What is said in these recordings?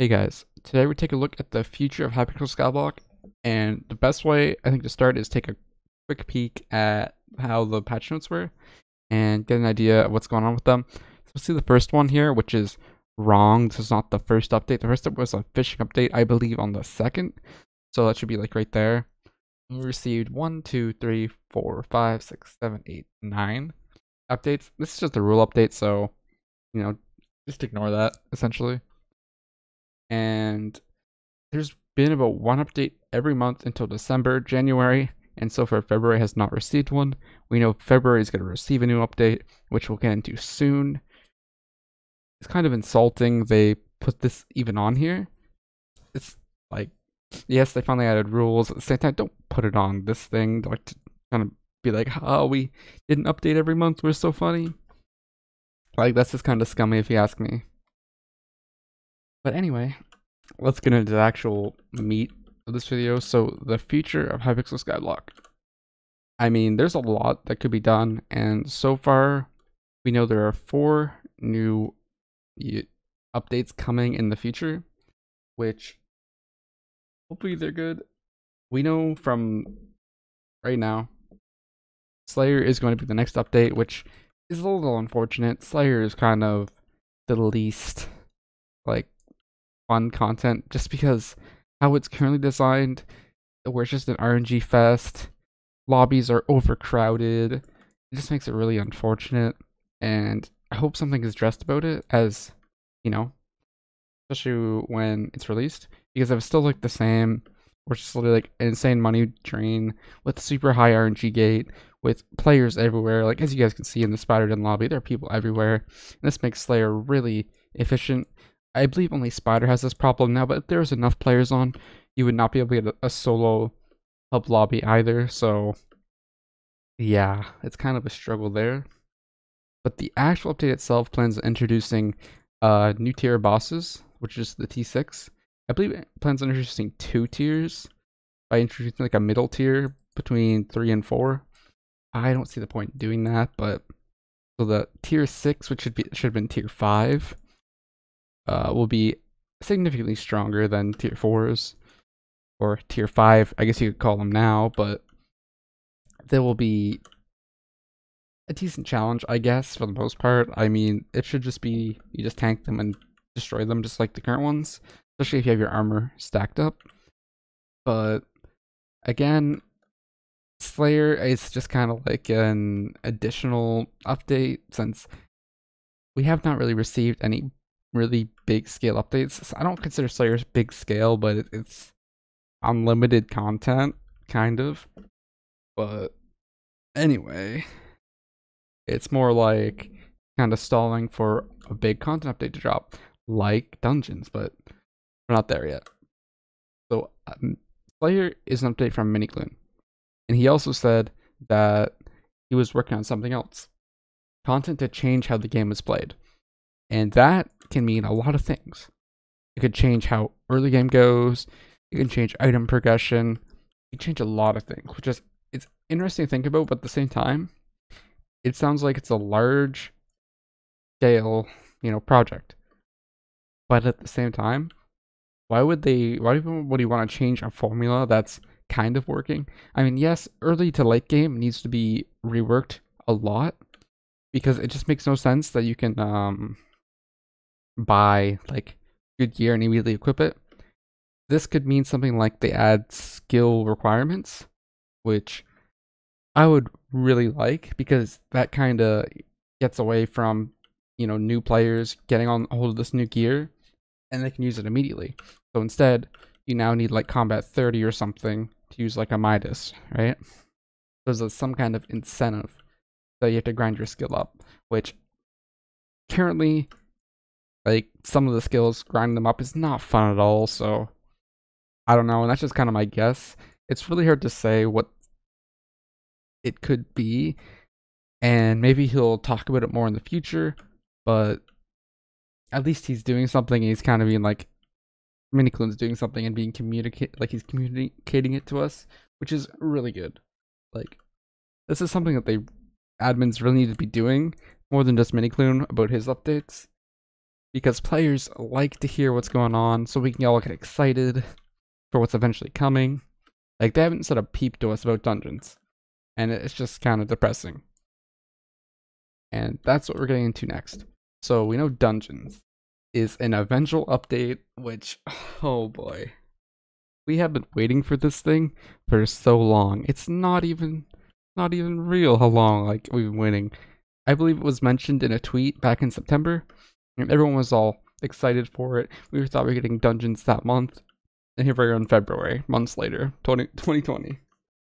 Hey guys, today we take a look at the future of Hypixel Skyblock, and the best way I think to start is take a quick peek at how the patch notes were and get an idea of what's going on with them. So let's see the first one here, which is wrong. This is not the first update. The first update was a fishing update, I believe, on the second. So that should be like right there. We received 1, 2, 3, 4, 5, 6, 7, 8, 9 updates. This is just a rule update, so just ignore that essentially. And there's been about one update every month until December, January, and so far February has not received one. We know February is going to receive a new update, which we'll get into soon. It's kind of insulting they put this even on here. It's like, yes, they finally added rules. At the same time, don't put it on this thing. Like to kind of be like, oh, we did an update every month. We're so funny. Like, that's just kind of scummy if you ask me. But anyway, let's get into the actual meat of this video. So the future of Hypixel Skyblock. I mean, there's a lot that could be done, and so far we know there are 4 new updates coming in the future, which hopefully they're good. We know from right now Slayer is going to be the next update, which is a little unfortunate. Slayer is kind of the least like fun content just because how it's currently designed, where it's just an RNG fest, lobbies are overcrowded. It just makes it really unfortunate, and I hope something is addressed about it, as you know, especially when it's released, because if it's still like the same, or just literally like an insane money drain with super high RNG gate, with players everywhere, like as you guys can see in the Spider-Den lobby, there are people everywhere, and this makes Slayer really efficient. I believe only Spider has this problem now, but if there's enough players on, you would not be able to get a solo hub lobby either, so yeah, it's kind of a struggle there. But the actual update itself plans on introducing new tier bosses, which is the T6. I believe it plans on introducing 2 tiers by introducing like a middle tier between 3 and 4. I don't see the point in doing that, but so the tier 6, which should have been tier 5, will be significantly stronger than tier 4s, or tier 5, I guess you could call them now, but there will be a decent challenge, I guess, for the most part. I mean, it should just be, you just tank them and destroy them just like the current ones, especially if you have your armor stacked up. But again, Slayer is just kind of like an additional update, since we have not really received any really big scale updates. I don't consider Slayer's big scale, but it's unlimited content, kind of. But anyway, it's more like kind of stalling for a big content update to drop, like Dungeons, but we're not there yet. So Slayer is an update from Minikloon, and he also said that he was working on something else, content to change how the game is played, and that can mean a lot of things. It could change how early game goes. It can change item progression. It can change a lot of things, which is, it's interesting to think about, but at the same time, it sounds like it's a large scale, project. But at the same time, why would you want to change a formula that's kind of working? I mean, yes, early to late game needs to be reworked a lot, because it just makes no sense that you can buy like good gear and immediately equip it. This could mean something like they add skill requirements, which I would really like, because that kind of gets away from, new players getting on hold of this new gear and they can use it immediately. So instead, you now need like combat 30 or something to use like a Midas, right? There's some kind of incentive that you have to grind your skill up, which currently, like, some of the skills, grinding them up is not fun at all, so I don't know, and that's just kind of my guess. It's really hard to say what it could be, and maybe he'll talk about it more in the future, but at least he's doing something, and he's kind of being like, Minikloon's doing something and being he's communicating it to us, which is really good. Like, this is something that admins really need to be doing more than just Minikloon about his updates. because players like to hear what's going on so we can all get excited for what's eventually coming. Like, they haven't said a peep to us about dungeons, and it's just kind of depressing. And that's what we're getting into next. So we know dungeons is an eventual update, which, oh boy, we have been waiting for this thing for so long. It's not even real how long like we've been waiting. I believe it was mentioned in a tweet back in September, and everyone was all excited for it. We thought we were getting dungeons that month, and here we are in February, months later, 2020.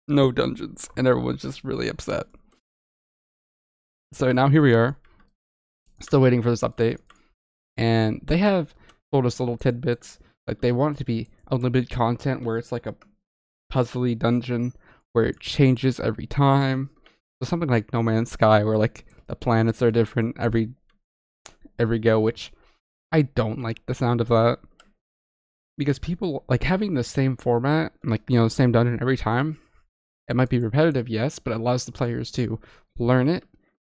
No dungeons, and everyone's just really upset. So now here we are, still waiting for this update, and they have told us little tidbits. Like, they want it to be unlimited content where it's like a puzzly dungeon where it changes every time. So something like No Man's Sky, where like the planets are different every go, which I don't like the sound of that. Because people like having the same format, like, you know, the same dungeon every time. It might be repetitive, yes, but it allows the players to learn it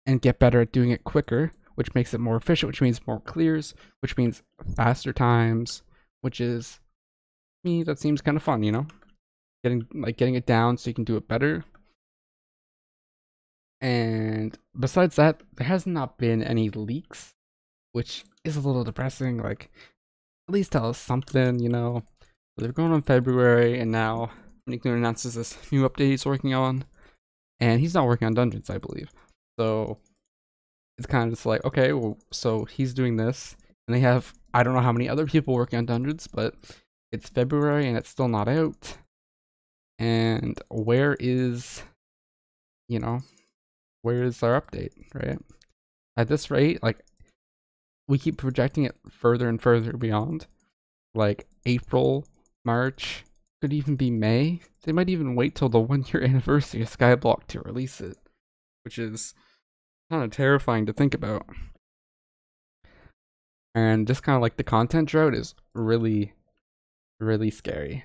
and get better at doing it quicker, which makes it more efficient, which means more clears, which means faster times, which is, me, that seems kind of fun, you know? Getting it down so you can do it better. And besides that, there has not been any leaks, which is a little depressing. Like, at least tell us something, you know? They're going on February, and now Nick announces this new update he's working on, and he's not working on dungeons, I believe. So it's kind of just like, okay, well, so he's doing this, and they have, I don't know how many other people working on dungeons, but it's February and it's still not out. And where is, you know, where is our update, right? At this rate, like, we keep projecting it further and further beyond, like April, March, could even be May. They might even wait till the 1-year anniversary of Skyblock to release it, which is kind of terrifying to think about. And just kind of like the content drought is really, really scary.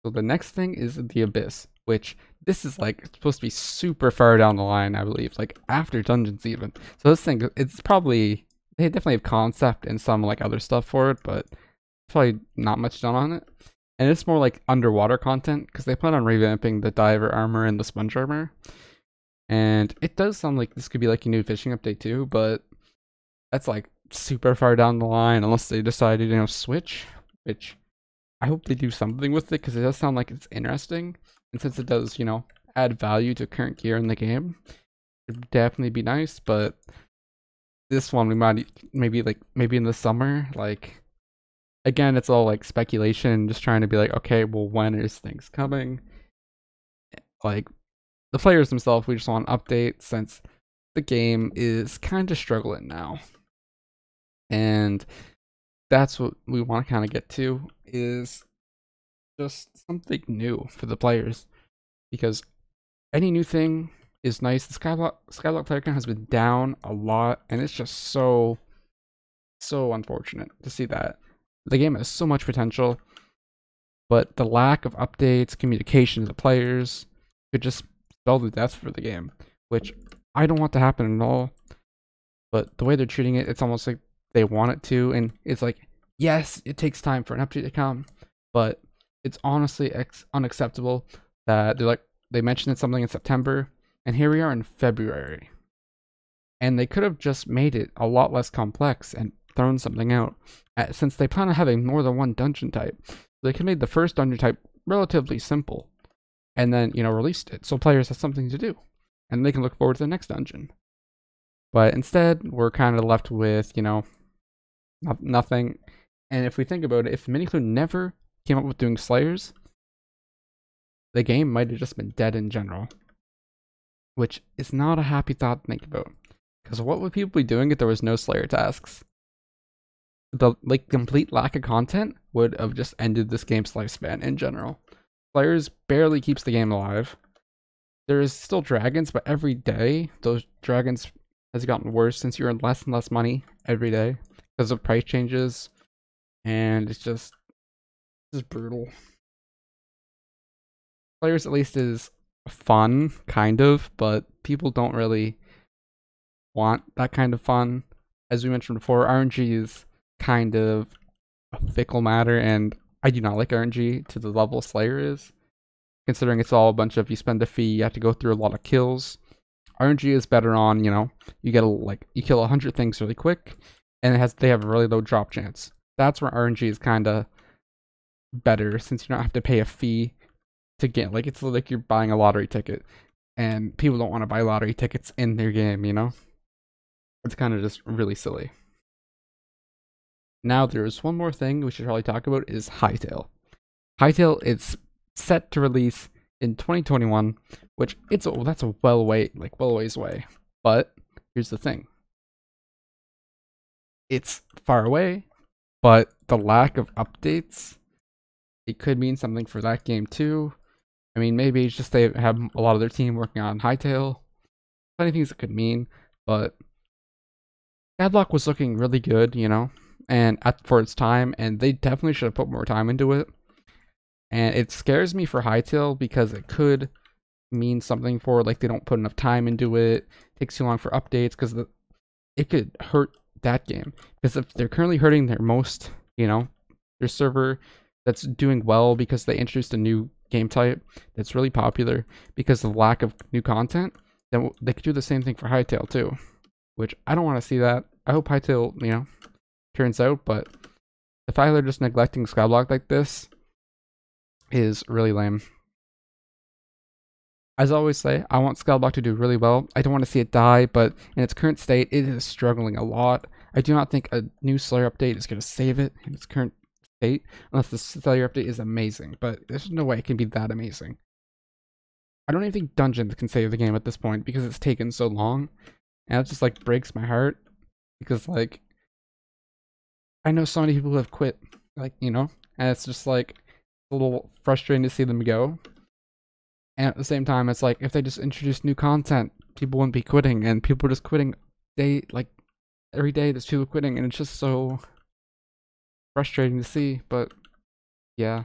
So the next thing is the Abyss, which this is like supposed to be super far down the line, I believe, like after Dungeons even. So this thing, it's probably, they definitely have concept and some like other stuff for it, but probably not much done on it. And it's more like underwater content because they plan on revamping the diver armor and the sponge armor. And it does sound like this could be like a new fishing update too, but that's like super far down the line unless they decide to, you know, switch, which I hope they do something with it because it does sound like it's interesting. And since it does, you know, add value to current gear in the game, it'd definitely be nice. But this one we might maybe in the summer, like, again, it's all like speculation, just trying to be like, okay, well, when is things coming? Like, the players themselves, we just want an update since the game is kind of struggling now. And that's what we want to kind of get to, is just something new for the players. Because any new thing is nice. The Skyblock player count has been down a lot, and it's just so unfortunate to see that. The game has so much potential, but the lack of updates, communication to the players could just spell the death for the game, which I don't want to happen at all. But the way they're treating it, it's almost like they want it to, and it's like, yes, it takes time for an update to come, but it's honestly unacceptable that they mentioned something in September, and here we are in February. And they could have just made it a lot less complex and thrown something out, since they plan on having more than one dungeon type. They could have made the first dungeon type relatively simple, and then, you know, released it so players have something to do, and they can look forward to the next dungeon. But instead, we're kind of left with, you know, nothing. And if we think about it, if Miniclue never came up with doing Slayers, the game might have just been dead in general, which is not a happy thought to think about. Because what would people be doing if there was no Slayer tasks? The complete lack of content would have just ended this game's lifespan in general. Slayers barely keeps the game alive. There is still dragons, but every day those dragons has gotten worse since you earn less and less money every day because of price changes, and it's just brutal. Slayers at least is fun, kind of, but people don't really want that kind of fun. as we mentioned before, RNG is kind of a fickle matter, and I do not like RNG to the level Slayer is, considering it's all a bunch of you spend a fee, you have to go through a lot of kills. RNG is better on, you get you kill 100 things really quick, and they have a really low drop chance. That's where RNG is kind of better, since you don't have to pay a fee to get, it's like you're buying a lottery ticket, and people don't want to buy lottery tickets in their game, It's kind of just really silly. Now there's one more thing we should probably talk about is Hytale. Hytale is set to release in 2021, which that's a well ways away. But here's the thing. It's far away, but the lack of updates, it could mean something for that game too. I mean, maybe it's just they have a lot of their team working on Hytale. Plenty of things it could mean, but Skyblock was looking really good, and for its time, and they definitely should have put more time into it. And it scares me for Hytale because it could mean something for they don't put enough time into it, takes too long for updates, because it could hurt that game. Because if they're currently hurting their most, their server that's doing well because they introduced a new game type that's really popular because of the lack of new content, then they could do the same thing for Hytale too, which I don't want to see that. I hope Hytale, turns out, but the fact they're just neglecting Skyblock like this is really lame. As I always say, I want Skyblock to do really well. I don't want to see it die, but in its current state, it is struggling a lot. I do not think a new Slayer update is going to save it in its current state, unless the Slayer update is amazing, but there's no way it can be that amazing. I don't even think Dungeons can save the game at this point because it's taken so long, and it just breaks my heart, because I know so many people who have quit, and it's just a little frustrating to see them go. And at the same time, it's if they just introduced new content, people wouldn't be quitting, and people are just quitting every day there's people quitting, and it's just so frustrating to see. But yeah,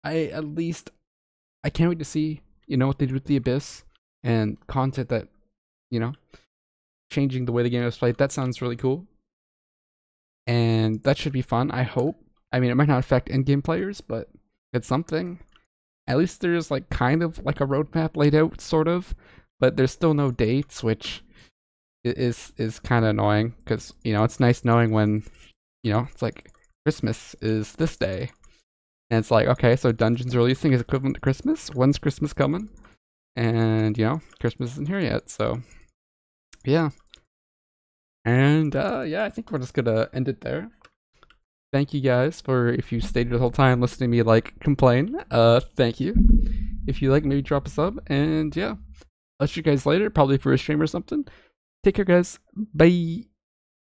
I can't wait to see what they do with the Abyss and content that changing the way the game is played. That sounds really cool, and that should be fun, I hope. I mean, it might not affect in-game players, but it's something. At least there's kind of a roadmap laid out, sort of, but there's still no dates, which is kind of annoying, because it's nice knowing when it's Christmas is this day, and it's okay, so Dungeons releasing is equivalent to Christmas. When's Christmas coming? And Christmas isn't here yet, so yeah. And yeah, I think we're just gonna end it there. Thank you guys for, if you stayed the whole time listening to me complain, thank you. If you maybe drop a sub, and yeah, I'll see you guys later, probably for a stream or something. Take care, guys. Bye.